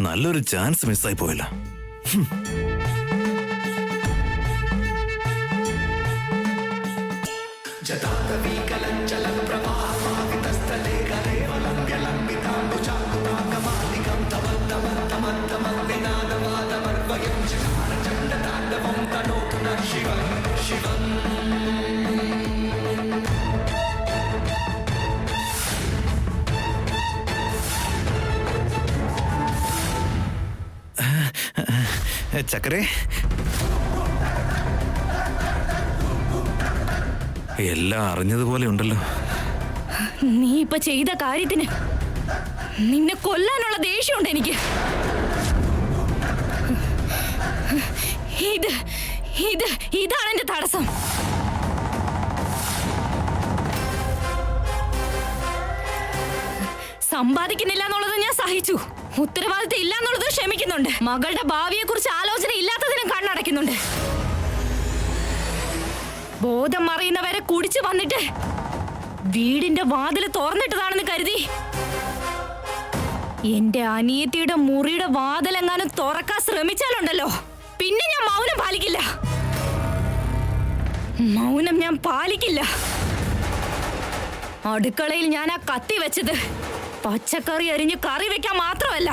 നല്ലൊരു ചാൻസ് മിസ്സായി പോയല്ലോ. ചക്കരേ, എല്ലാം അറിഞ്ഞതുപോലെ ഉണ്ടല്ലോ. നീ ഇപ്പൊ ചെയ്ത കാര്യത്തിന് നിന്നെ കൊല്ലാനുള്ള ദേഷ്യമുണ്ട് എനിക്ക്. ഇതാണ് എന്റെ തടസ്സം. സമ്പാദിക്കുന്നില്ല എന്നുള്ളത് ഞാൻ സഹിച്ചു, ഉത്തരവാദിത്തം ഇല്ല എന്നുള്ളത് ക്ഷമിക്കുന്നുണ്ട്, മകളുടെ ഭാവിയെ കുറിച്ച് ആലോചന ഇല്ലാത്തതിനും കണ്ണടയ്ക്കുന്നുണ്ട്. ബോധം മറിയുന്നവരെ കുടിച്ചു വന്നിട്ട് വീടിന്റെ വാതില് തുറന്നിട്ടതാണെന്ന് കരുതി എന്റെ അനിയത്തിയുടെ മുറിയുടെ വാതിലെങ്ങാനും തുറക്കാൻ ശ്രമിച്ചാലുണ്ടല്ലോ, പിന്നെ ഞാൻ മൗനം പാലിക്കില്ല. മൗനം ഞാൻ പാലിക്കില്ല. അടുക്കളയിൽ ഞാൻ ആ കത്തി വെച്ചത് പച്ചക്കറി അരിഞ്ഞ് കറി വെക്കാൻ മാത്രമല്ല,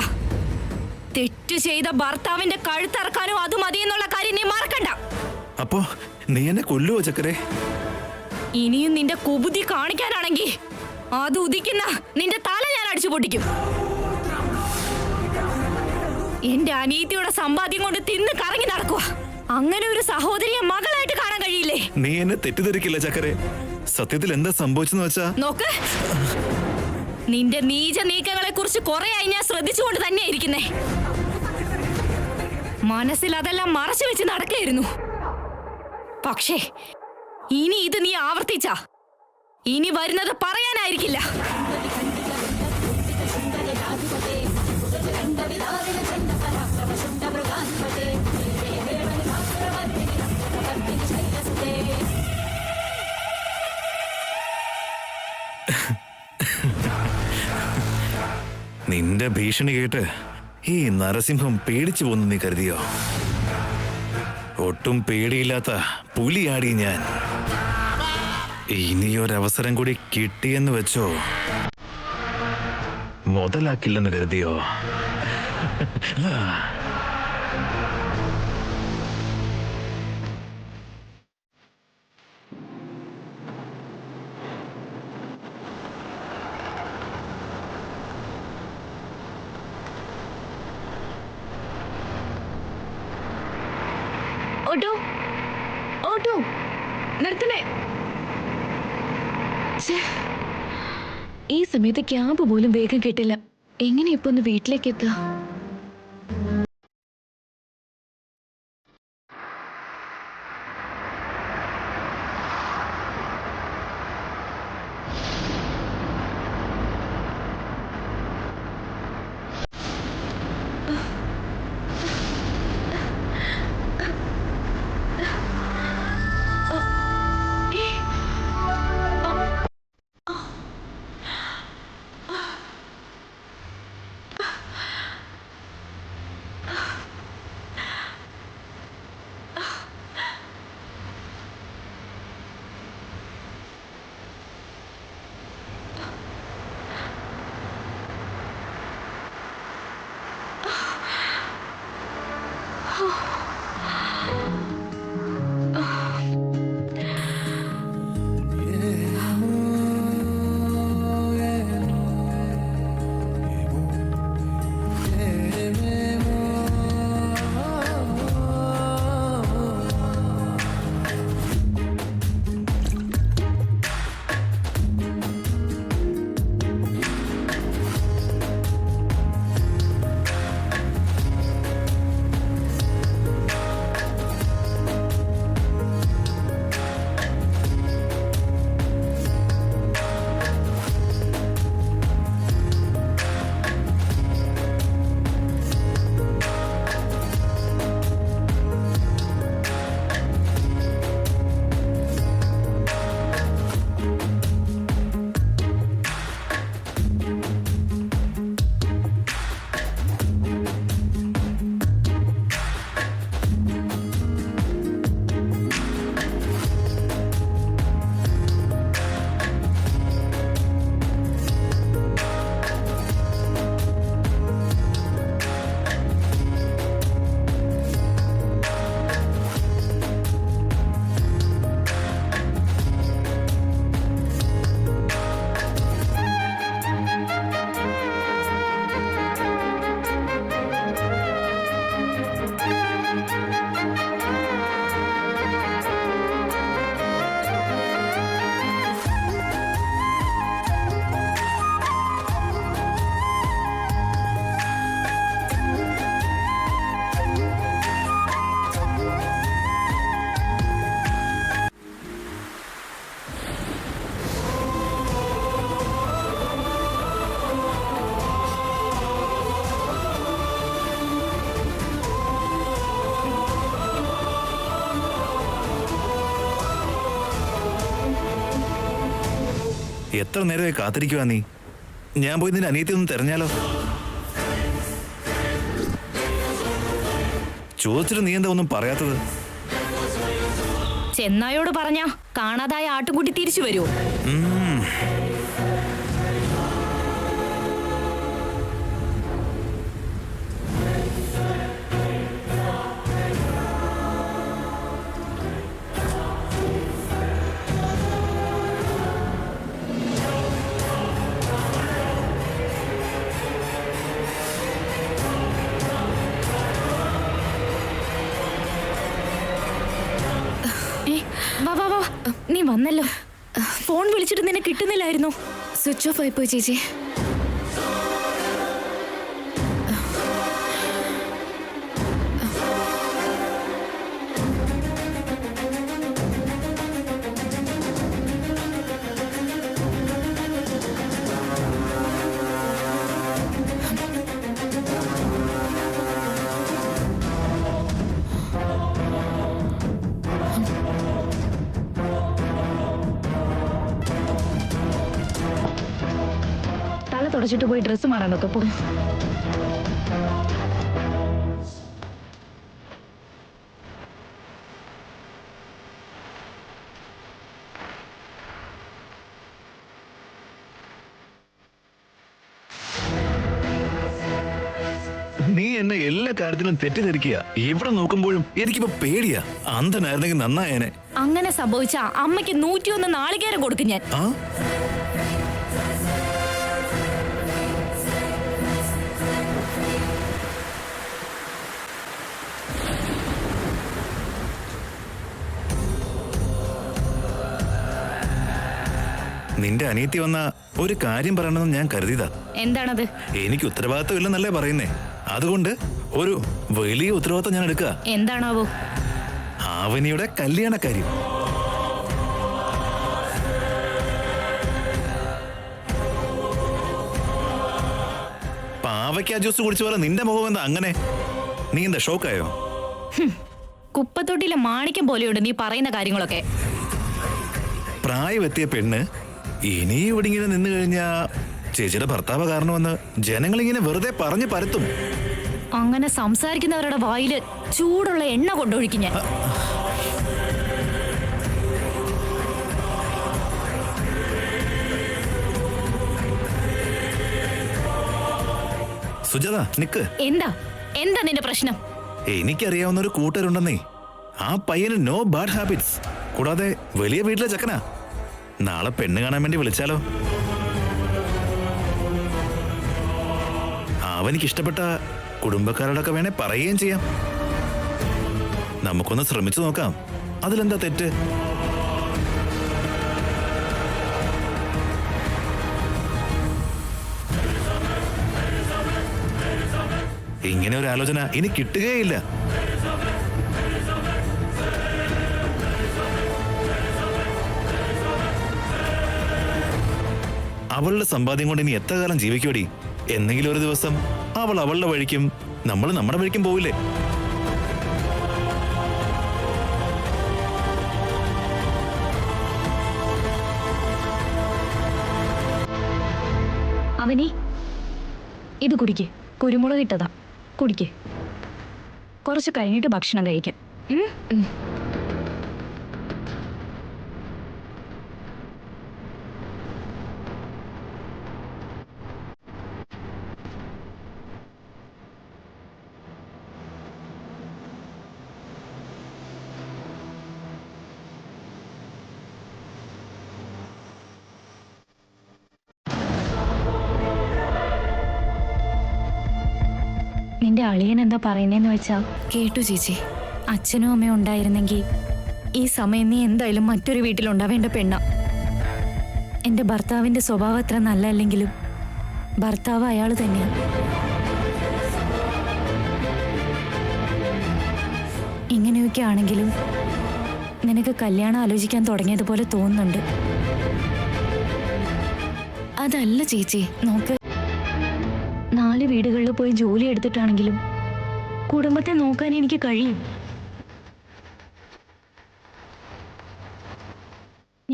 തെറ്റു ചെയ്ത ഭർത്താവിന്റെ കഴുത്തറക്കാനും അത് മതിയെന്നുള്ള കാര്യം നീ മറക്കണ്ട. അപ്പോ നീ എന്നെ കൊല്ലുവോ ചക്കരേ? ഇനിയും നിന്റെ കുബുദ്ധി കാണിക്കാനാണെങ്കിൽ അത് ഉദിക്കുന്ന നിന്റെ തല ഞാൻ അടിച്ചു പൊട്ടിക്കും. എന്റെ അനീതിയുടെ സമ്പാദ്യം കൊണ്ട് തിന്ന് കറങ്ങി നടക്കുക. അങ്ങനെ ഒരു സഹോദരിയെ മകളായിട്ട് കാണാൻ കഴിയില്ലേ? നീ എന്നെ തെറ്റിദ്ധരിക്കില്ല ചക്കരേ. സത്യത്തിൽ എന്താ സംഭവിച്ചെന്ന് വെച്ചാ നോക്ക്, നിന്റെ നീച നീക്കങ്ങളെ കുറിച്ച് കുറെയായി ഞാൻ ശ്രദ്ധിച്ചുകൊണ്ട് തന്നെയാ ഇരിക്കുന്നേ. മനസ്സിൽ അതെല്ലാം മറച്ചു വെച്ച് നടക്കായിരുന്നു. പക്ഷേ ഇനി ഇത് നീ ആവർത്തിച്ച ഇനി വരുന്നത് പറയാനായിരിക്കില്ല. നിന്റെ ഭീഷണി കേട്ട് ഈ നരസിംഹം പേടിച്ചു പോന്നു നീ കരുതിയോ? ഒട്ടും പേടിയില്ലാത്ത പുലിയാടി ഞാൻ. ഇനിയൊരവസരം കൂടി കിട്ടിയെന്ന് വെച്ചോ, മുതലാക്കില്ലെന്ന് കരുതിയോ? Auto auto നിർത്തണേ. ഈ സമയത്ത് ക്യാബ് പോലും വേഗം കിട്ടില്ല. എങ്ങനെ ഇപ്പൊ ഒന്ന് വീട്ടിലേക്ക് എത്തുക? എത്ര നേരമായി കാത്തിരിക്കുവാ നീ? ഞാൻ പോയി നിന്റെ അനിയത്തി ഒന്ന് തെരഞ്ഞാലോ? ചോദിച്ചിട്ട് നീ എന്താ ഒന്നും പറയാത്തത്? ചെന്നായോട് പറഞ്ഞ കാണാതായ ആട്ടുംകുട്ടി തിരിച്ചു വരുമോ? വാ വാ വാ, നീ വന്നല്ലോ. ഫോൺ വിളിച്ചിട്ട് നിന്നെ കിട്ടുന്നില്ലായിരുന്നോ? സ്വിച്ച് ഓഫ് ആയിപ്പോയി ചേച്ചി. തല തുടച്ചിട്ട് പോയി ഡ്രസ്സ് മാറാനൊക്കെ പോകും. നീ എന്നെ എല്ലാ കാര്യത്തിലും തെറ്റിദ്ധരിക്കുക. എവിടെ നോക്കുമ്പോഴും എനിക്കിപ്പോ പേടിയാ. അന്ധനായിരുന്നെങ്കിൽ നന്നായേനെ. അങ്ങനെ സംഭവിച്ച അമ്മയ്ക്ക് 101 നാളികേരം കൊടുക്കും ഞാൻ. ആ നിന്റെ അനിയത്തി വന്ന ഒരു കാര്യം പറയണമെന്ന് ഞാൻ കരുതിയതാ. എന്താണത്? എനിക്ക് ഉത്തരവാദിത്വം ഇല്ലെന്നല്ലേ പറയുന്നേ. അതുകൊണ്ട് ഒരു വലിയ ഉത്തരവാദിത്വം ഞാൻ എടുക്കുക. എന്താണാവോ? ആവനിയുടെ കല്യാണക്കാര്യം. പാവയ്ക്ക ജ്യൂസ് കുടിച്ച പോലെ നിന്റെ മുഖം എന്താ അങ്ങനെ? നീ എന്താ ഷോക്കായോ? കുപ്പത്തൊട്ടിയിലെ മാണിക്യം പോലെയുണ്ട് നീ പറയുന്ന കാര്യങ്ങളൊക്കെ. പ്രായമെത്തിയ പെണ്ണ് ഇനി ഇവിടെ ഇങ്ങനെ നിന്ന് കഴിഞ്ഞാ ചേച്ചിയുടെ ഭർത്താവ് കാരണമെന്ന് ജനങ്ങളിങ്ങനെ വെറുതെ പറഞ്ഞു പരത്തും. അങ്ങനെ സംസാരിക്കുന്നവരുടെ വായില് ചൂടുള്ള എണ്ണ കൊണ്ടൊഴിക്കും ഞാൻ. സുജാത നിക്ക്. എന്താ എന്താ നിന്റെ പ്രശ്നം? എനിക്കറിയാവുന്ന ഒരു കൂട്ടരുണ്ടെന്നേ. ആ പയ്യന് നോ ബാഡ് ഹാബിറ്റ്സ്. കൂടാതെ വലിയ വീട്ടിലെ ചക്കനാ. നാളെ പെണ്ണ് കാണാൻ വേണ്ടി വിളിച്ചാലോ? അവനിക്ക് ഇഷ്ടപ്പെട്ട കുടുംബക്കാരോടൊക്കെ വേണേ പറയുകയും ചെയ്യാം. നമുക്കൊന്ന് ശ്രമിച്ചു നോക്കാം. അതിലെന്താ തെറ്റ്? ഇങ്ങനെ ഒരു ആലോചന ഇനി കിട്ടുകയില്ല. അവളുടെ സമ്പാദ്യം കൊണ്ട് ഇനി എത്ര കാലം ജീവിക്കോടി? എന്തെങ്കിലും ഒരു ദിവസം അവൾ അവളുടെ വഴിക്കും നമ്മൾ നമ്മുടെ വഴിക്കും പോവില്ലേ? അവനി ഇത് കുടിക്ക്. കുരുമുളക് ഇട്ടതാ, കുടിക്ക്. കുറച്ച് കഴിഞ്ഞിട്ട് ഭക്ഷണം കഴിക്കാം. നിന്റെ അളിയൻ എന്താ പറയുന്നേന്ന് വെച്ചാ? കേട്ടു ചേച്ചി. അച്ഛനും അമ്മയും ഉണ്ടായിരുന്നെങ്കിൽ ഈ സമയം നീ എന്തായാലും മറ്റൊരു വീട്ടിലുണ്ടാവേണ്ട പെണ്ണ. എന്റെ ഭർത്താവിന്റെ സ്വഭാവം അത്ര നല്ലല്ലെങ്കിലും ഭർത്താവ് അയാൾ തന്നെയാ. ഇങ്ങനെയൊക്കെ ആണെങ്കിലും നിനക്ക് കല്യാണം ആലോചിക്കാൻ തുടങ്ങിയതുപോലെ തോന്നുന്നുണ്ട്. അതല്ല ചേച്ചി, നോക്ക്, 4 വീടുകളിൽ പോയി ജോലി എടുത്തിട്ടാണെങ്കിലും കുടുംബത്തെ നോക്കാൻ എനിക്ക് കഴിയും.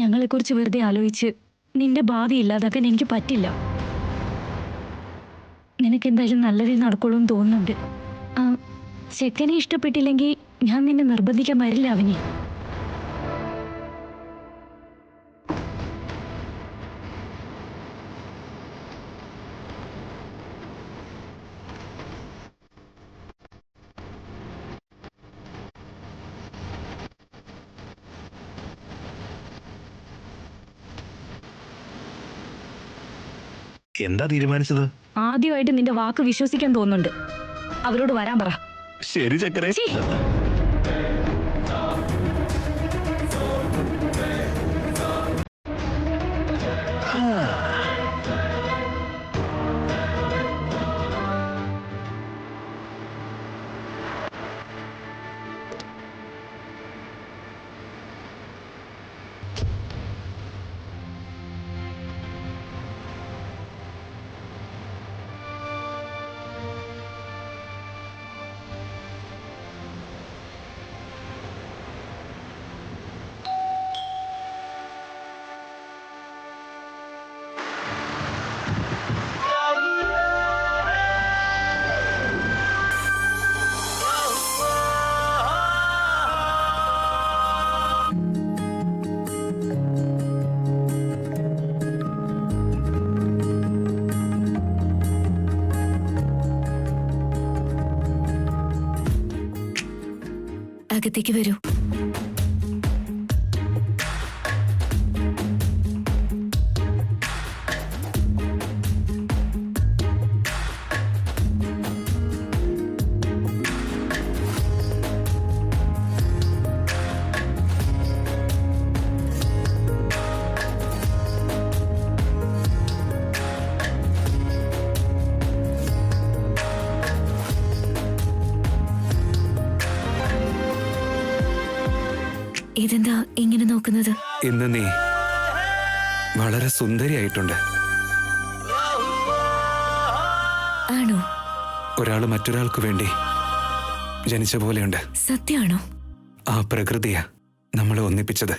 ഞങ്ങളെക്കുറിച്ച് വെറുതെ ആലോചിച്ച് നിന്റെ ഭാവി ഇല്ലാതാക്കാൻ എനിക്ക് പറ്റില്ല. നിനക്ക് എന്തായാലും നല്ലതേ നടക്കുള്ളൂ എന്ന് തോന്നുന്നുണ്ട്. ചെക്കനെ ഇഷ്ടപ്പെട്ടില്ലെങ്കിൽ ഞാൻ നിന്നെ നിർബന്ധിക്കാൻ വരില്ല അവനെ. എന്താ തീരുമാനിച്ചത്? ആദ്യമായിട്ട് നിന്റെ വാക്ക് വിശ്വസിക്കാൻ തോന്നുന്നുണ്ട്. അവരോട് വരാൻ പറ. ശരി ചക്കരെ. ഛീ. അകത്തേക്ക് വരൂ. ഇതെന്താ ഇങ്ങനെ നോക്കുന്നത്? ഇന്ന് നീ വളരെ സുന്ദരിയായിട്ടുണ്ട്. ആണോ? ഒരാള് മറ്റൊരാൾക്ക് വേണ്ടി ജനിച്ച പോലെയുണ്ട്. സത്യമാണോ? ആ പ്രകൃതിയാ നമ്മളെ ഒന്നിപ്പിച്ചത്.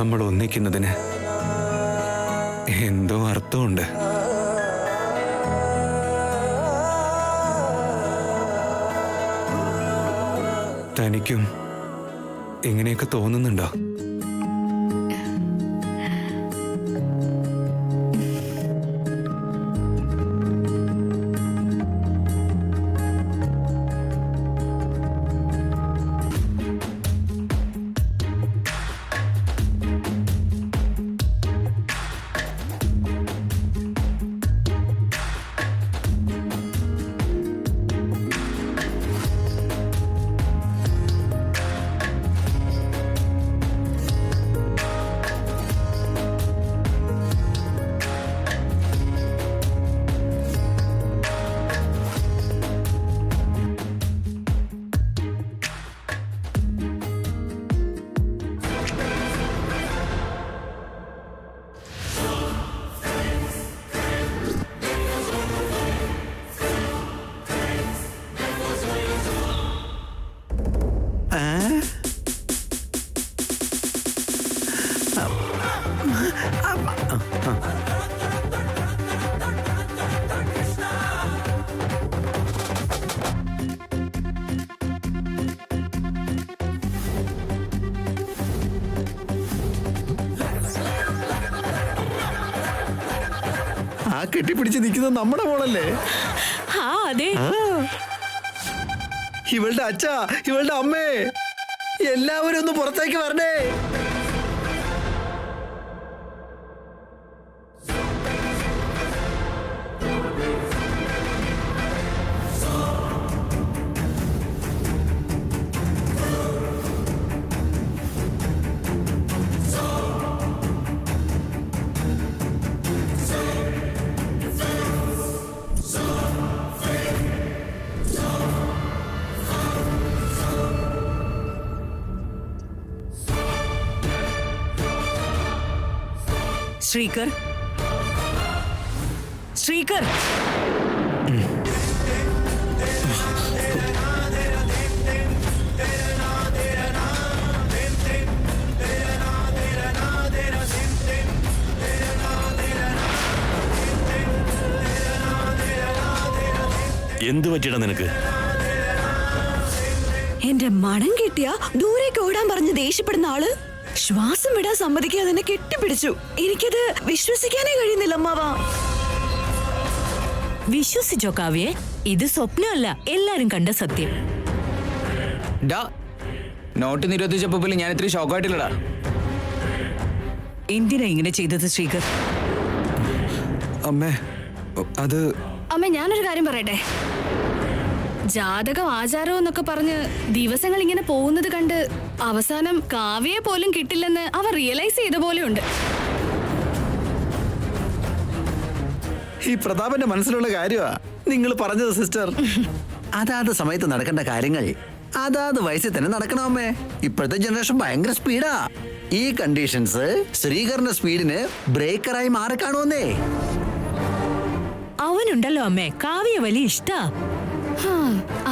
നമ്മൾ ഒന്നിക്കുന്നതിന് എന്തോ അർത്ഥമുണ്ട്. തനിക്കും ഇങ്ങനെയൊക്കെ തോന്നുന്നുണ്ടോ? ആ കെട്ടിപ്പിടിച്ച് നിൽക്കുന്നത് നമ്മുടെ മോളല്ലേ? അതെ. ഇവളുടെ അച്ഛ, ഇവളുടെ അമ്മേ, എല്ലാവരും ഒന്ന് പുറത്തേക്ക് വരണേ. श्रीकर, श्रीकर, എന്തു പറ്റിയടാ നിനക്ക്? എന്റെ മണം കിട്ടിയ ദൂരേക്ക് ഓടാൻ പറഞ്ഞ് ദേഷ്യപ്പെടുന്ന ആള് ശ്വാസം വിടാൻ സമ്മതിക്കാതെ എന്നെ കെട്ടിപ്പിടിച്ചു. എനിക്കത് വിശ്വസിക്കാനേ കഴിയുന്നില്ല അമ്മാവാ. വിശ്വസിച്ചോ കാവ്യെ? ഇത് സ്വപ്നമല്ല, എല്ലാരും കണ്ട സത്യം. നോട്ട് നിരോധിച്ചപ്പോ പോലും ഞാൻ ഇത്തിരി ഷോക്കായിട്ടില്ലടാ. എന്തിനാ ഇങ്ങനെ ചെയ്തത് ശ്രീകർ? അമ്മേ അത് അമ്മ, ഞാനൊരു കാര്യം പറയട്ടെ. ജാതകം ആചാരം എന്നൊക്കെ പറഞ്ഞ് ദിവസങ്ങൾ ഇങ്ങനെ പോകുന്നത് കണ്ട് അവസാനം കാവ്യയെ പോലും കിട്ടില്ലെന്ന് അവർ റിയലൈസ് ചെയ്ത പോലെയുണ്ട്. ഈ പ്രതാപന്റെ മനസ്സിലുള്ള കാര്യമാ നിങ്ങൾ പറഞ്ഞത് സിസ്റ്റർ. അതാത് സമയത്ത് നടക്കേണ്ട കാര്യങ്ങൾ അതാത് വയസ്സിൽ തന്നെ നടക്കണമേ. ഇപ്പോഴത്തെ ജനറേഷൻ ഭയങ്കര സ്പീഡാ. ഈ കണ്ടീഷൻസ് ശ്രീകറിന്റെ സ്പീഡിന് ബ്രേക്കറായി മാറി കാണുമെന്നേ. അവനുണ്ടല്ലോ അമ്മേ, കാവ്യ വലിയ ഇഷ്ടാ.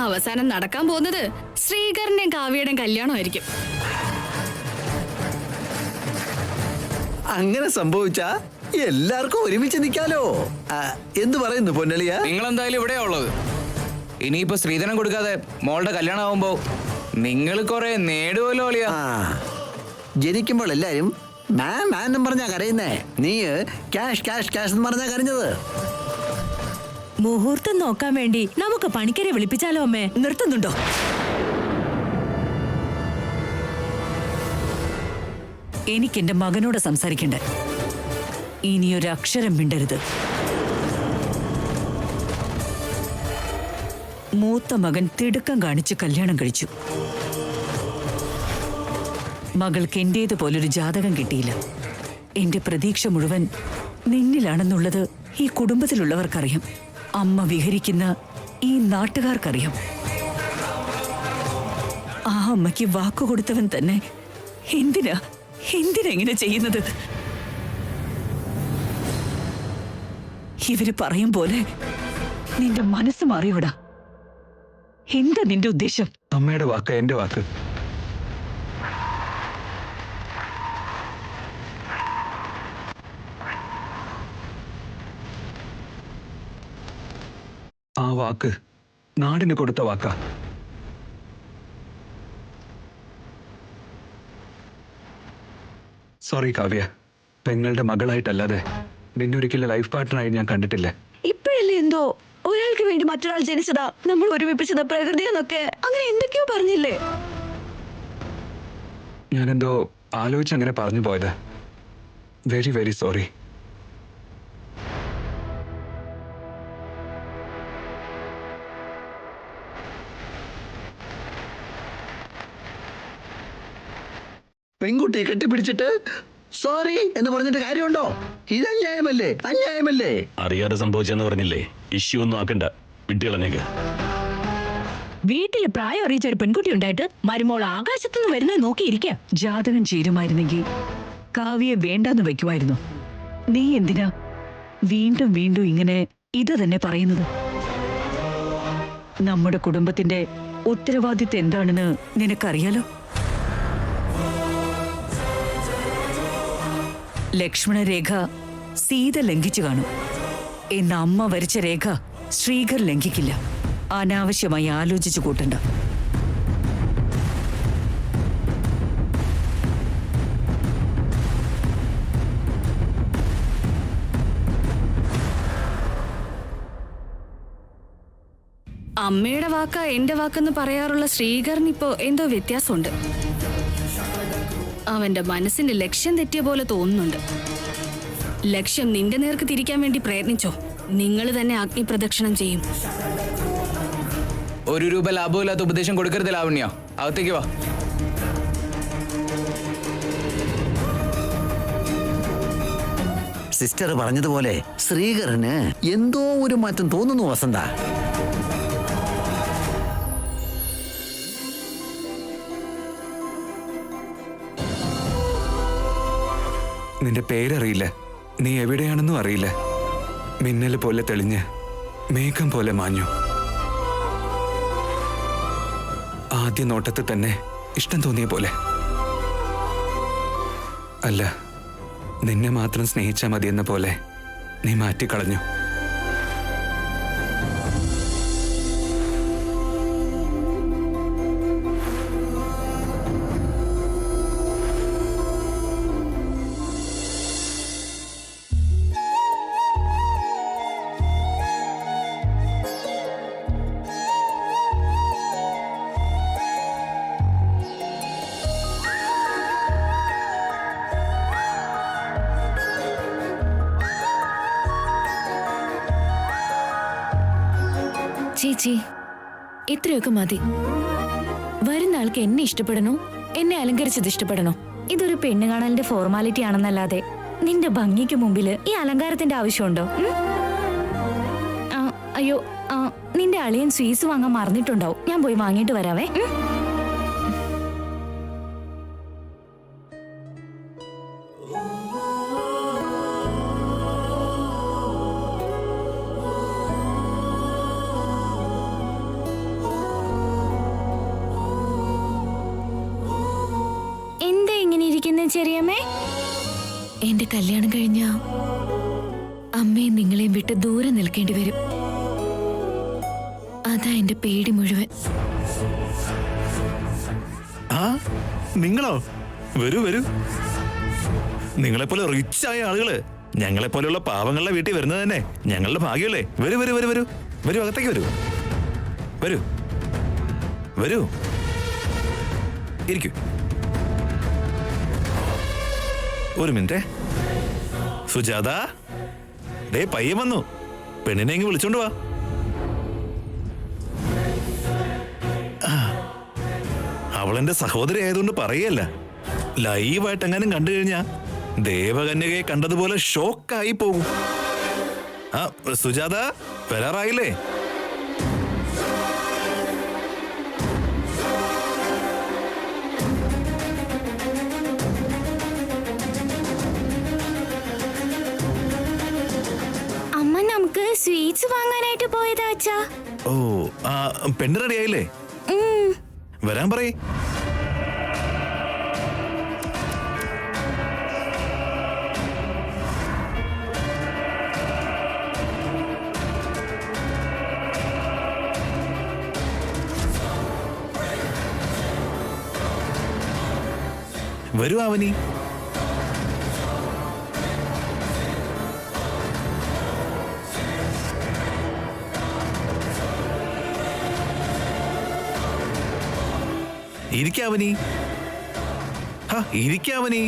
അവസാനം നടക്കാൻ പോകുന്നത് ശ്രീകറിന്റെയും കാവ്യയുടെയും കല്യാണമായിരിക്കും. അങ്ങനെ സംഭവിച്ചാ എല്ലാവർക്കും ഒരുമിച്ച് നിൽക്കാലോ. എന്ത് പറയുന്നു പൊന്നളിയ? നിങ്ങൾ എന്തായാലും ഇവിടെയാ ഉള്ളത്. ഇനിയിപ്പോ സ്ത്രീധനം കൊടുക്കാതെ മോളുടെ കല്യാണം ആവുമ്പോ നിങ്ങൾ കുറെ നേടുമല്ലോ അളിയാ. ജനിക്കുമ്പോൾ എല്ലാരും മാൻ മാൻ എന്നും പറഞ്ഞാ കരയുന്നേ. നീ ക്യാഷ് ക്യാഷ് ക്യാഷ് എന്ന് പറഞ്ഞാ കരഞ്ഞത്. മുഹൂർത്തം നോക്കാൻ വേണ്ടി നമുക്ക് പണിക്കരെ വിളിപ്പിച്ചാലോ അമ്മേ? നിർത്തുന്നുണ്ടോ? എനിക്ക് എന്റെ മകനോട് സംസാരിക്കണ്ടേ. ഇനിയൊരു അക്ഷരം മിണ്ടരുത്. മൂത്ത മകൻ തിടുക്കം കാണിച്ച് കല്യാണം കഴിച്ചു. മകൾക്ക് എന്റേതുപോലൊരു ജാതകം കിട്ടിയില്ല. എന്റെ പ്രതീക്ഷ മുഴുവൻ നിന്നിലാണെന്നുള്ളത് ഈ കുടുംബത്തിലുള്ളവർക്കറിയാം. അമ്മ വിഹരിക്കുന്ന ഈ നാട്ടുകാർക്കറിയാം. ആ അമ്മയ്ക്ക് വാക്കുകൊടുത്തവൻ തന്നെ എന്തിനാ ഇങ്ങനെ ചെയ്യുന്നത്? ഇവര് പറയും പോലെ നിന്റെ മനസ്സ് മാറിയോടാ. എന്താ നിന്റെ ഉദ്ദേശം? അമ്മയുടെ വാക്ക് എന്റെ വാക്ക്. ആ വാക്ക് നാടിന് കൊടുത്ത വാക്കാ. സോറി കാവ്യ, പെങ്ങളുടെ മകളായിട്ടല്ലാതെ നിന്നൊരിക്കലും ലൈഫ് പാർട്ട്ണറായി ഞാൻ കണ്ടിട്ടില്ല. ഇപ്പോഴല്ലേ എന്തോ ഒരാൾക്ക് വേണ്ടി മറ്റൊരാൾ ജനിച്ചതാ, നമ്മൾ ഒരുമിപ്പിച്ചത് പ്രകൃതിയെന്നൊക്കെ അങ്ങനെ എന്തൊക്കെയോ പറഞ്ഞില്ലേ? ഞാനെന്തോ ആലോചിച്ച് അങ്ങനെ പറഞ്ഞു പോയത്. Very very sorry. പെൺകുട്ടിയെ കെട്ടിപ്പിടിച്ചിട്ട് സോറി എന്ന് പറഞ്ഞിട്ട് കാര്യമുണ്ടോ? ഇത് അന്യായമല്ലേ? അന്യായമല്ലേ? അറിയാതെ സംഭവിച്ചെന്ന് പറഞ്ഞില്ലേ, ഇഷ്യൂ ഒന്നും ആക്കണ്ട, വിട്ടുകളഞ്ഞേക്ക്. വീട്ടില് പ്രായം അറിയിച്ച ഒരു പെൺകുട്ടി ഉണ്ടായിട്ട് മരുമോൾ ആകാശത്തുനിന്ന് വരുന്നത് നോക്കിയിരിക്കുക. ജാതകം ചേരുമായിരുന്നെങ്കിൽ കാവ്യെ വേണ്ടാന്ന് വെക്കുമായിരുന്നു. നീ എന്തിനാ വീണ്ടും വീണ്ടും ഇങ്ങനെ ഇത് തന്നെ പറയുന്നത്? നമ്മുടെ കുടുംബത്തിന്റെ ഉത്തരവാദിത്വം എന്താണെന്ന് നിനക്കറിയാലോ. ലക്ഷ്മണരേഖ സീത ലംഘിച്ചു കാണും. എന്ന അമ്മ വരച്ച രേഖ ശ്രീകർ ലംഘിക്കില്ല. അനാവശ്യമായി ആലോചിച്ചു കൂട്ടണ്ട. അമ്മയുടെ വാക്ക എന്റെ വാക്കെന്ന് പറയാറുള്ള ശ്രീകറിനിപ്പോ എന്തോ വ്യത്യാസമുണ്ട്. അവന്റെ മനസ്സിന്റെ ലക്ഷ്യം തെറ്റിയ പോലെ തോന്നുന്നുണ്ട്. ലക്ഷ്യം നിന്റെ നേർക്ക് തിരിക്കാൻ വേണ്ടി പ്രയത്നിച്ചോ, നിങ്ങൾ തന്നെ അഗ്നിപ്രദക്ഷിണം ചെയ്യും. 1 രൂപ ലാഭമില്ലാത്ത ഉപദേശം കൊടുക്കരുത് ലാവണ്യ. അകത്തേക്ക് വാ. സിസ്റ്റർ പറഞ്ഞതുപോലെ ശ്രീകറിന് എന്തോ ഒരു മാറ്റം തോന്നുന്നു വസന്ത. നിന്റെ പേരറിയില്ല, നീ എവിടെയാണെന്നും അറിയില്ല. മിന്നൽ പോലെ തെളിഞ്ഞ് മേഘം പോലെ മാഞ്ഞു. ആദ്യ നോട്ടത്തിൽ തന്നെ ഇഷ്ടം തോന്നിയ പോലെ. അല്ല, നിന്നെ മാത്രം സ്നേഹിച്ചാൽ മതിയെന്ന പോലെ നീ മാറ്റിക്കളഞ്ഞു. ചേച്ചി ഇത്രയൊക്കെ മതി. വരുന്ന ആൾക്ക് എന്നെ ഇഷ്ടപ്പെടണോ, എന്നെ അലങ്കരിച്ചത് ഇഷ്ടപ്പെടണോ? ഇതൊരു പെണ്ണ് കാണലിന്റെ ഫോർമാലിറ്റി ആണെന്നല്ലാതെ നിന്റെ ഭംഗിക്ക് മുമ്പില് ഈ അലങ്കാരത്തിന്റെ ആവശ്യമുണ്ടോ? അയ്യോ, നിന്റെ അളിയൻ സ്വീറ്റ്സ് വാങ്ങാൻ മറന്നിട്ടുണ്ടാവും. ഞാൻ പോയി വാങ്ങിയിട്ട് വരാവേ. എന്താ ഇങ്ങനെ ഇരിക്കുന്ന ചെറിയമ്മേ? എന്റെ കല്യാണം കഴിഞ്ഞ അമ്മയും നിങ്ങളെയും വിട്ട് ദൂരെ നിൽക്കേണ്ടി വരും. അതാ എന്റെ പേടി മുഴുവൻ. ആ നിങ്ങളോ? വരൂ വരൂ. നിങ്ങളെപ്പോലെ റിച്ചായ ആളുകള് ഞങ്ങളെപ്പോലെയുള്ള പാവങ്ങളുടെ വീട്ടിൽ വരുന്നത് തന്നെ ഞങ്ങളുടെ ഭാഗ്യമല്ലേ. വരൂ വരൂ വരൂ വരൂ വരൂ, അകത്തേക്ക് വരൂ. വരൂ വരൂ, ഇരിക്കൂ. ഒരു മിനിറ്റ്. സുജാത, ദേ പയ്യൻ വന്നു. പെണ്ണിനെ ഇങ്ങ് വിളിച്ചോണ്ട് വാ. അവളെന്റെ സഹോദരി ആയതുകൊണ്ട് പറയല്ല, ലൈവായിട്ട് എങ്ങാനും കണ്ടു കഴിഞ്ഞാ ദേവകന്യകയെ കണ്ടതുപോലെ ഷോക്കായി പോകും. ആ സുജാത, വരാറായില്ലേ? അമ്മ, നമുക്ക് സ്വീറ്റ്സ് വാങ്ങാനായിട്ട് പോയതാ അച്ഛാ. ഓ, ആ പെണ്ണ് റെഡി ആയില്ലേ? വരാൻ പറയ്. വരൂ അവനി. ഇരിക്കാവനി. ഇരിക്കാവനി.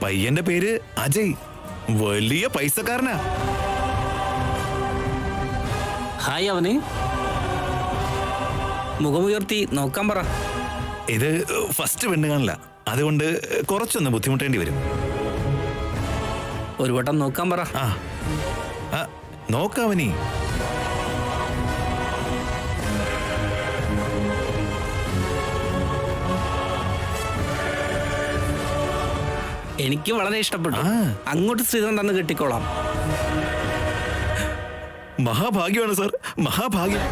പയ്യന്റെ പേര് അജയ്. വലിയ പൈസക്കാരനാ. ഹായ് അവന്. മുഖമുയർത്തി നോക്കാൻ പറ. ഇത് ഫസ്റ്റ് പെണ്ണ് കാണില്ല, അതുകൊണ്ട് കുറച്ചൊന്ന് ബുദ്ധിമുട്ടേണ്ടി വരും. ഒരു വട്ടം നോക്കാൻ പറ. നോക്കാവനി. എനിക്ക് വളരെ ഇഷ്ടപ്പെട്ടു. അങ്ങോട്ട് ശ്രീധരൻ തന്ന് കെട്ടിക്കോളാം. മഹാഭാഗ്യമാണ് സാർ, മഹാഭാഗ്യം.